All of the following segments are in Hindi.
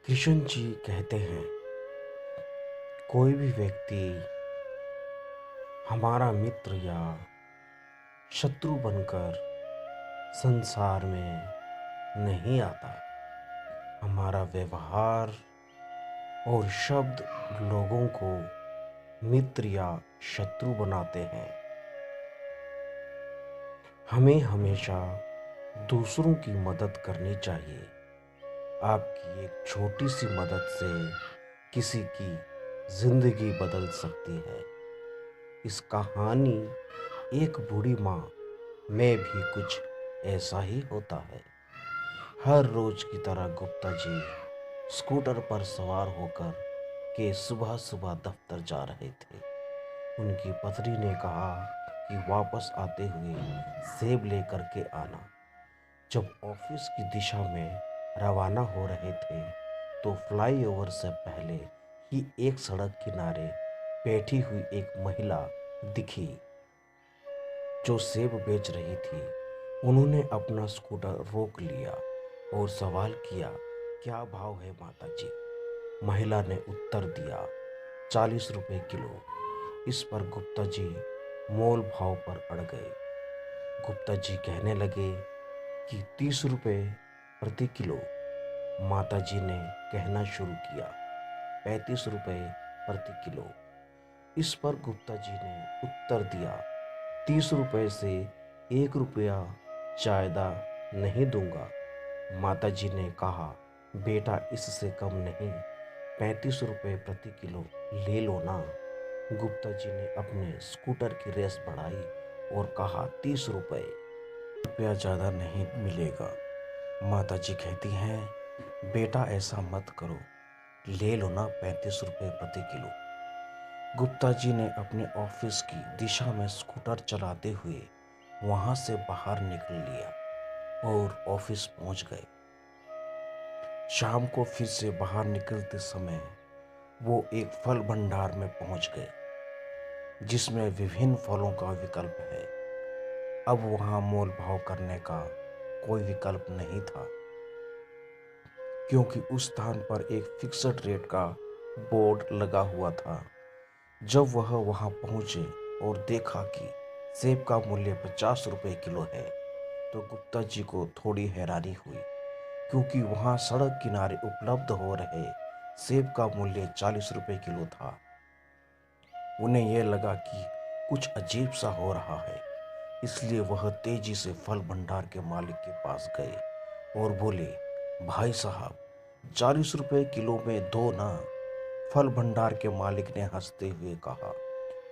कृष्ण जी कहते हैं, कोई भी व्यक्ति हमारा मित्र या शत्रु बनकर संसार में नहीं आता। हमारा व्यवहार और शब्द लोगों को मित्र या शत्रु बनाते हैं। हमें हमेशा दूसरों की मदद करनी चाहिए। आपकी एक छोटी सी मदद से किसी की जिंदगी बदल सकती है। इस कहानी एक बूढ़ी माँ में भी कुछ ऐसा ही होता है। हर रोज की तरह गुप्ता जी स्कूटर पर सवार होकर के सुबह सुबह दफ्तर जा रहे थे। उनकी पत्नी ने कहा कि वापस आते हुए सेब लेकर के आना। जब ऑफिस की दिशा में रवाना हो रहे थे तो फ्लाईओवर से पहले ही एक सड़क किनारे बैठी हुई एक महिला दिखी जो सेब बेच रही थी। उन्होंने अपना स्कूटर रोक लिया और सवाल किया, क्या भाव है माता जी? महिला ने उत्तर दिया, 40 रुपए किलो। इस पर गुप्ता जी मोल भाव पर अड़ गए। गुप्ता जी कहने लगे कि 30 रुपए प्रति किलो। माता जी ने कहना शुरू किया, 35 रुपए प्रति किलो। इस पर गुप्ता जी ने उत्तर दिया, 30 रुपए से 1 रुपया ज्यादा नहीं दूंगा। माता जी ने कहा, बेटा इससे कम नहीं, 35 रुपए प्रति किलो ले लो ना। गुप्ता जी ने अपने स्कूटर की रेस बढ़ाई और कहा, 30 रुपए। रुपया ज़्यादा नहीं मिलेगा। माता जी कहती हैं, बेटा ऐसा मत करो, ले लो ना 35 रुपए प्रति किलो। गुप्ता जी ने अपने ऑफिस की दिशा में स्कूटर चलाते हुए वहां से बाहर निकल लिया और ऑफिस पहुंच गए। शाम को फिर से बाहर निकलते समय वो एक फल भंडार में पहुंच गए जिसमें विभिन्न फलों का विकल्प है। अब वहां मोल भाव करने का कोई विकल्प नहीं था क्योंकि उस स्थान पर एक फिक्स्ड रेट का बोर्ड लगा हुआ था। जब वह वहां पहुंचे और देखा कि सेब का मूल्य 50 रुपए किलो है तो गुप्ता जी को थोड़ी हैरानी हुई क्योंकि वहां सड़क किनारे उपलब्ध हो रहे सेब का मूल्य 40 रुपए किलो था। उन्हें यह लगा कि कुछ अजीब सा हो रहा है, इसलिए वह तेजी से फल भंडार के मालिक के पास गए और बोले, भाई साहब 40 रुपए किलो में दो ना। फल भंडार के मालिक ने हंसते हुए कहा,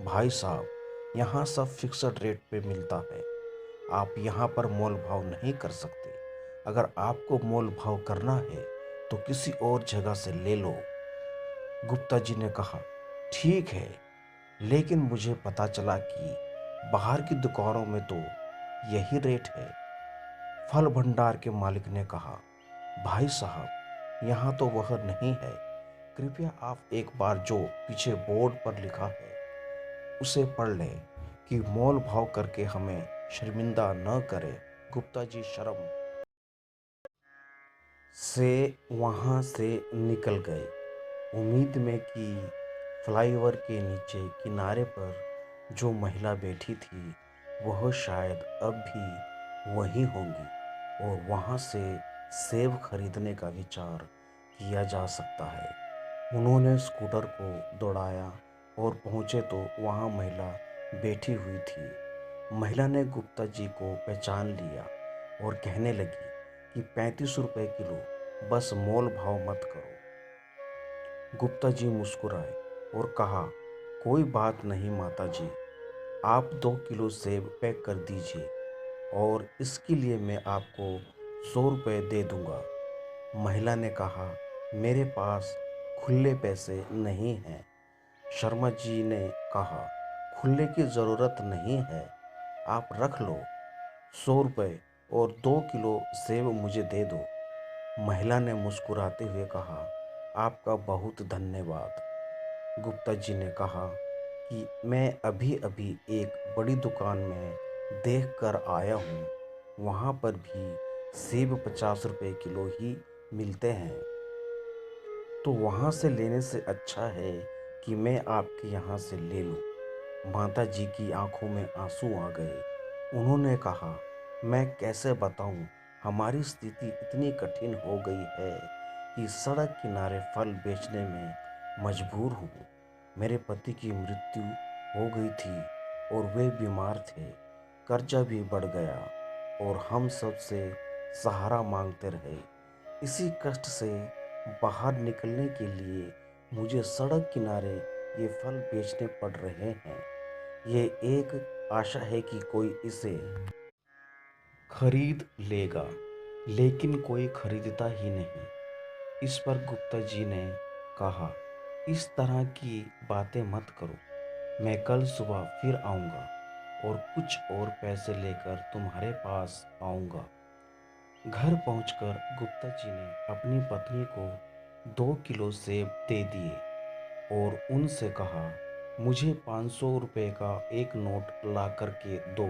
भाई साहब यहाँ सब फिक्स्ड रेट पे मिलता है, आप यहाँ पर मोल भाव नहीं कर सकते। अगर आपको मोल भाव करना है तो किसी और जगह से ले लो। गुप्ता जी ने कहा, ठीक है, लेकिन मुझे पता चला कि बाहर की दुकानों में तो यही रेट है। फल भंडार के मालिक ने कहा, भाई साहब यहाँ तो वह नहीं है, कृपया आप एक बार जो पीछे बोर्ड पर लिखा है उसे पढ़ लें कि मोल भाव करके हमें शर्मिंदा न करें। गुप्ता जी शर्म से वहां से निकल गए, उम्मीद में कि फ्लाईओवर के नीचे किनारे पर जो महिला बैठी थी वह शायद अब भी वही होंगी और वहां से सेब खरीदने का विचार किया जा सकता है। उन्होंने स्कूटर को दौड़ाया और पहुंचे तो वहां महिला बैठी हुई थी। महिला ने गुप्ता जी को पहचान लिया और कहने लगी कि 35 रुपए किलो, बस मोल भाव मत करो। गुप्ता जी मुस्कुराए और कहा, कोई बात नहीं माता जी, आप 2 किलो सेब पैक कर दीजिए और इसके लिए मैं आपको 100 रुपए दे दूंगा। महिला ने कहा, मेरे पास खुले पैसे नहीं हैं। शर्मा जी ने कहा, खुले की ज़रूरत नहीं है, आप रख लो, 100 रुपए और 2 किलो सेब मुझे दे दो। महिला ने मुस्कुराते हुए कहा, आपका बहुत धन्यवाद। गुप्ता जी ने कहा कि मैं अभी अभी एक बड़ी दुकान में देख कर आया हूँ, वहाँ पर भी सेब 50 रुपए किलो ही मिलते हैं। तो वहाँ से लेने से अच्छा है कि मैं आपके यहाँ से ले लूँ। माता जी की आंखों में आंसू आ गए। उन्होंने कहा, मैं कैसे बताऊँ, हमारी स्थिति इतनी कठिन हो गई है कि सड़क किनारे फल बेचने में मजबूर हूँ। मेरे पति की मृत्यु हो गई थी और वे बीमार थे। कर्जा भी बढ़ गया और हम सबसे सहारा मांगते रहे। इसी कष्ट से बाहर निकलने के लिए मुझे सड़क किनारे ये फल बेचने पड़ रहे हैं। ये एक आशा है कि कोई इसे खरीद लेगा, लेकिन कोई खरीदता ही नहीं। इस पर गुप्ता जी ने कहा, इस तरह की बातें मत करो। मैं कल सुबह फिर आऊँगा और कुछ और पैसे लेकर तुम्हारे पास आऊँगा। घर पहुंचकर गुप्ता जी ने अपनी पत्नी को 2 किलो सेब दे दिए और उनसे कहा, मुझे 500 रुपये का एक नोट ला कर के दो,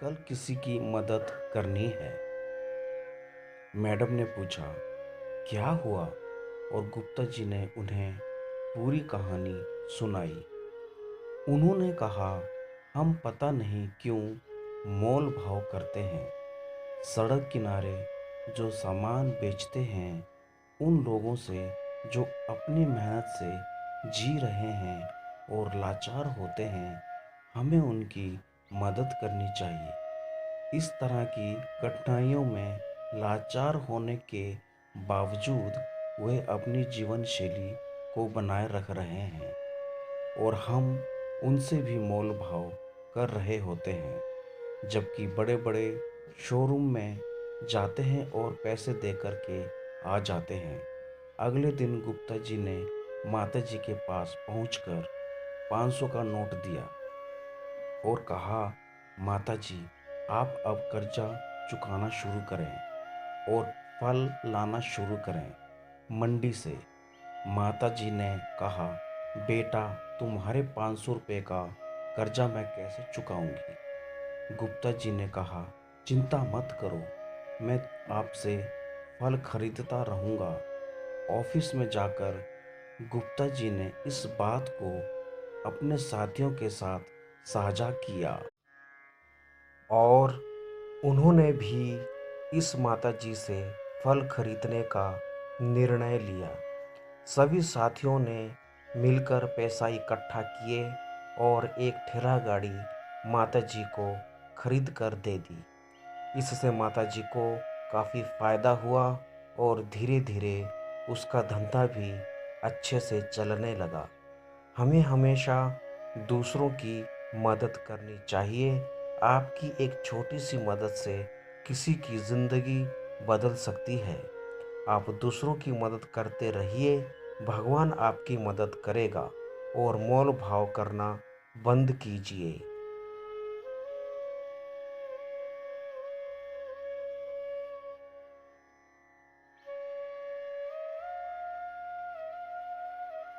कल किसी की मदद करनी है। मैडम ने पूछा, क्या हुआ? और गुप्ता जी ने उन्हें पूरी कहानी सुनाई। उन्होंने कहा, हम पता नहीं क्यों मोल भाव करते हैं। सड़क किनारे जो सामान बेचते हैं, उन लोगों से जो अपनी मेहनत से जी रहे हैं और लाचार होते हैं, हमें उनकी मदद करनी चाहिए। इस तरह की कठिनाइयों में लाचार होने के बावजूद वे अपनी जीवन शैली को बनाए रख रहे हैं और हम उनसे भी मोल भाव कर रहे होते हैं। जबकि बड़े बड़े शोरूम में जाते हैं और पैसे दे कर के आ जाते हैं। अगले दिन गुप्ता जी ने माता जी के पास पहुंचकर 500 का नोट दिया और कहा, माता जी, आप अब कर्जा चुकाना शुरू करें और फल लाना शुरू करें मंडी से। माता जी ने कहा, बेटा, तुम्हारे 500 रुपये का कर्जा मैं कैसे चुकाऊंगी? गुप्ता जी ने कहा, चिंता मत करो, मैं आपसे फल खरीदता रहूंगा। ऑफिस में जाकर गुप्ता जी ने इस बात को अपने साथियों के साथ साझा किया और उन्होंने भी इस माता जी से फल खरीदने का निर्णय लिया। सभी साथियों ने मिलकर पैसा इकट्ठा किए और एक ठेला गाड़ी माता जी को खरीद कर दे दी। इससे माता जी को काफ़ी फायदा हुआ और धीरे धीरे उसका धंधा भी अच्छे से चलने लगा। हमें हमेशा दूसरों की मदद करनी चाहिए। आपकी एक छोटी सी मदद से किसी की ज़िंदगी बदल सकती है। आप दूसरों की मदद करते रहिए, भगवान आपकी मदद करेगा और मोल भाव करना बंद कीजिए।